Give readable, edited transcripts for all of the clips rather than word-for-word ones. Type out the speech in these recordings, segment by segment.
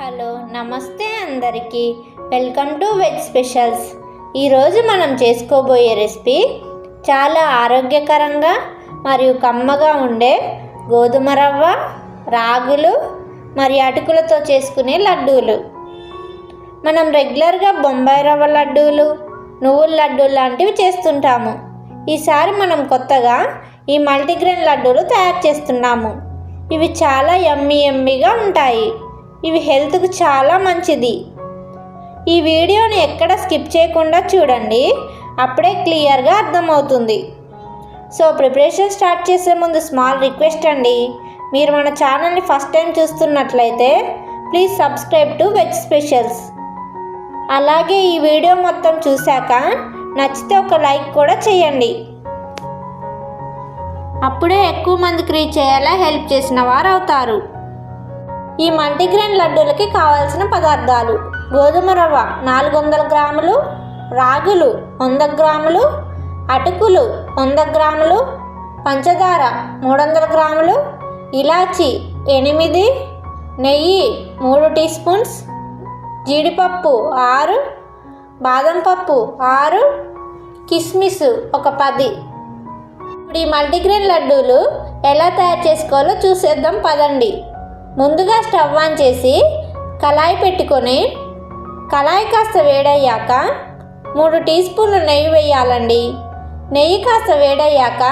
Hello నమస్తే అందరికీ welcome to veg specials. ఈరోజు మనం చేసుకోబోయే రెసిపీ చాలా ఆరోగ్యకరంగా మరియు కమ్మగా ఉండే గోధుమ రవ్వ, రాగులు మరియు అటుకులతో చేసుకునే లడ్డూలు. మనం రెగ్యులర్గా బొంబాయి రవ్వ లడ్డూలు, నువ్వుల లడ్డూలు లాంటివి చేస్తుంటాము. ఈసారి మనం కొత్తగా ఈ మల్టీగ్రెయిన్ లడ్డూలు తయారు చేస్తున్నాము. ఇవి చాలా యమ్మీగా ఉంటాయి. ఇవి హెల్త్కు చాలా మంచిది. ఈ వీడియోని ఎక్కడ స్కిప్ చేయకుండా చూడండి, అప్పుడే క్లియర్గా అర్థమవుతుంది. సో ప్రిపరేషన్ స్టార్ట్ చేసే ముందు స్మాల్ రిక్వెస్ట్ అండి, మీరు మన ఛానల్ని ఫస్ట్ టైం చూస్తున్నట్లయితే please subscribe to veg specials. అలాగే ఈ వీడియో మొత్తం చూశాక నచ్చితే ఒక లైక్ కూడా చేయండి. అప్పుడే ఎక్కువ మందికి రీచ్ అయ్యేలా హెల్ప్ చేసిన వారు అవుతారు. ఈ మల్టీగ్రెయిన్ లడ్డూలకి కావాల్సిన పదార్థాలు: గోధుమ రవ్వ 400 గ్రాములు, రాగులు 100 గ్రాములు, అటుకులు 100 గ్రాములు, పంచదార 300 గ్రాములు, ఇలాచి 8, నెయ్యి 3 టీ స్పూన్స్, జీడిపప్పు 6, బాదం పప్పు 6, కిస్మిస్ 10. ఇప్పుడు ఈ మల్టీగ్రెయిన్ లడ్డూలు ఎలా తయారు చేసుకోవాలో చూసేద్దాం పదండి. ముందుగా స్టవ్ ఆన్ చేసి కళాయి పెట్టుకొని, కళాయి కాస్త వేడయ్యాక 3 టీ స్పూన్లు నెయ్యి వేయాలండి. నెయ్యి కాస్త వేడయ్యాక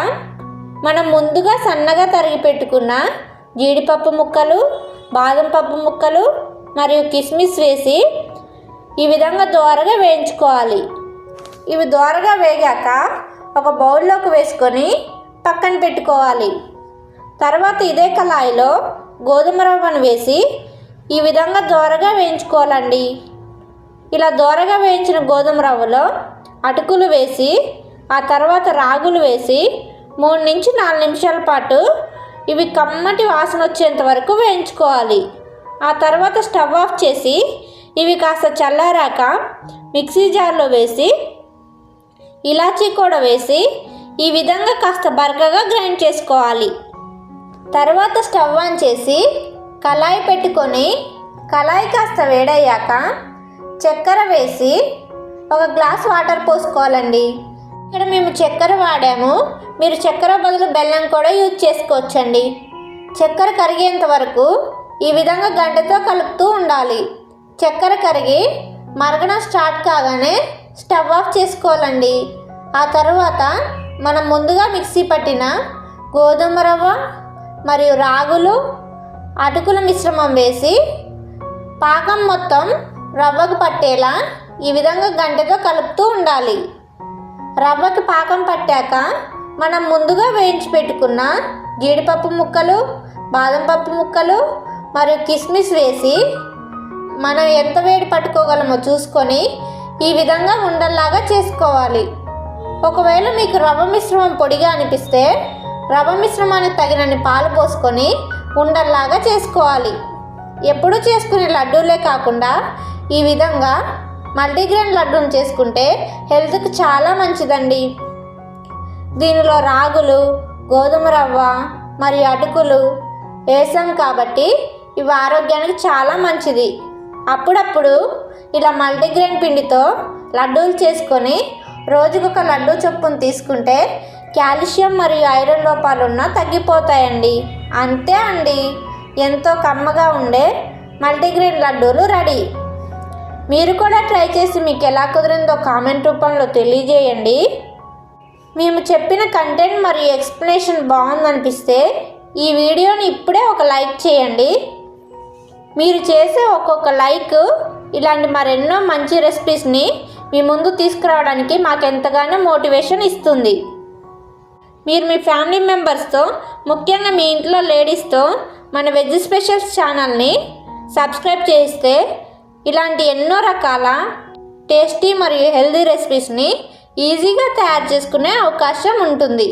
మనం ముందుగా సన్నగా తరిగి పెట్టుకున్న జీడిపప్పు ముక్కలు, బాదం పప్పు ముక్కలు మరియు కిస్మిస్ వేసి ఈ విధంగా దోరగా వేయించుకోవాలి. ఇవి దోరగా వేగాక ఒక బౌల్లోకి వేసుకొని పక్కన పెట్టుకోవాలి. తర్వాత ఇదే కళాయిలో గోధుమ రవ్వను వేసి ఈ విధంగా దోరగా వేయించుకోవాలండి. ఇలా దోరగా వేయించిన గోధుమ రవ్వలో అటుకులు వేసి, ఆ తర్వాత రాగులు వేసి 3 నుంచి 4 నిమిషాల పాటు ఇవి కమ్మటి వాసన వచ్చేంత వరకు వేయించుకోవాలి. ఆ తర్వాత స్టవ్ ఆఫ్ చేసి ఇవి కాస్త చల్లారాక మిక్సీ జార్లో వేసి ఇలాచీ కూడా వేసి ఈ విధంగా కాస్త బరకగా గ్రైండ్ చేసుకోవాలి. తర్వాత స్టవ్ ఆన్ చేసి కళాయి పెట్టుకొని, కళాయి కాస్త వేడయ్యాక చక్కెర వేసి 1 గ్లాస్ వాటర్ పోసుకోవాలండి. ఇక్కడ మేము చక్కెర వాడాము, మీరు చక్కెర బదులు బెల్లం కూడా యూజ్ చేసుకోవచ్చండి. చక్కెర కరిగేంత వరకు ఈ విధంగా గంటతో కలుపుతూ ఉండాలి. చక్కెర కరిగి మరగడం స్టార్ట్ కాగానే స్టవ్ ఆఫ్ చేసుకోవాలండి. ఆ తర్వాత మనం ముందుగా మిక్సీ పట్టిన గోధుమ రవ్వ మరియు రాగులు, అటుకుల మిశ్రమం వేసి పాకం మొత్తం రవ్వకు పట్టేలా ఈ విధంగా గంటతో కలుపుతూ ఉండాలి. రవ్వకి పాకం పట్టాక మనం ముందుగా వేయించి పెట్టుకున్న జీడిపప్పు ముక్కలు, బాదం పప్పు ముక్కలు మరియు కిస్మిస్ వేసి మనం ఎంత వేడి పట్టుకోగలమో చూసుకొని ఈ విధంగా ఉండల్లాగా చేసుకోవాలి. ఒకవేళ మీకు రవ్వ మిశ్రమం పొడిగా అనిపిస్తే రవ్వ మిశ్రమానికి తగినన్ని పాలు పోసుకొని ఉండల్లాగా చేసుకోవాలి. ఎప్పుడు చేసుకునే లడ్డూలే కాకుండా ఈ విధంగా మల్టీగ్రెయిన్ లడ్డూని చేసుకుంటే హెల్త్కి చాలా మంచిదండి. దీనిలో రాగులు, గోధుమ రవ్వ మరియు అటుకులు వేసాం కాబట్టి ఇవి ఆరోగ్యానికి చాలా మంచిది. అప్పుడప్పుడు ఇలా మల్టీగ్రెయిన్ పిండితో లడ్డూలు చేసుకొని రోజుకొక లడ్డూ చొప్పున తీసుకుంటే కాల్షియం మరియు ఐరన్ లోపాలున్నా తగ్గిపోతాయండి. అంతే అండి, ఎంతో కమ్మగా ఉండే మల్టీగ్రెయిన్ లడ్డూలు రెడీ. మీరు కూడా ట్రై చేసి మీకు ఎలా కుదిరిందో కామెంట్ రూపంలో తెలియజేయండి. మేము చెప్పిన కంటెంట్ మరియు ఎక్స్ప్లెనేషన్ బాగుందనిపిస్తే ఈ వీడియోని ఇప్పుడే ఒక లైక్ చేయండి. మీరు చేసే ఒక్కొక్క లైక్ ఇలాంటి మరెన్నో మంచి రెసిపీస్ని మీ ముందు తీసుకురావడానికి మాకు ఎంతగానో మోటివేషన్ ఇస్తుంది. మీరు మీ ఫ్యామిలీ మెంబర్స్తో, ముఖ్యంగా మీ ఇంట్లో లేడీస్తో మన వెజ్ స్పెషల్స్ ఛానల్ని సబ్స్క్రైబ్ చేస్తే ఇలాంటి ఎన్నో రకాల టేస్టీ మరియు హెల్తీ రెసిపీస్ని ఈజీగా తయారు చేసుకునే అవకాశం ఉంటుంది.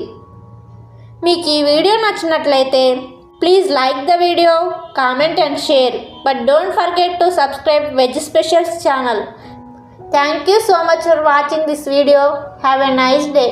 మీకు ఈ వీడియో నచ్చినట్లయితే please like the video, comment and share, but don't forget to subscribe veg specials channel. Thank you so much for watching this video. Have a nice day.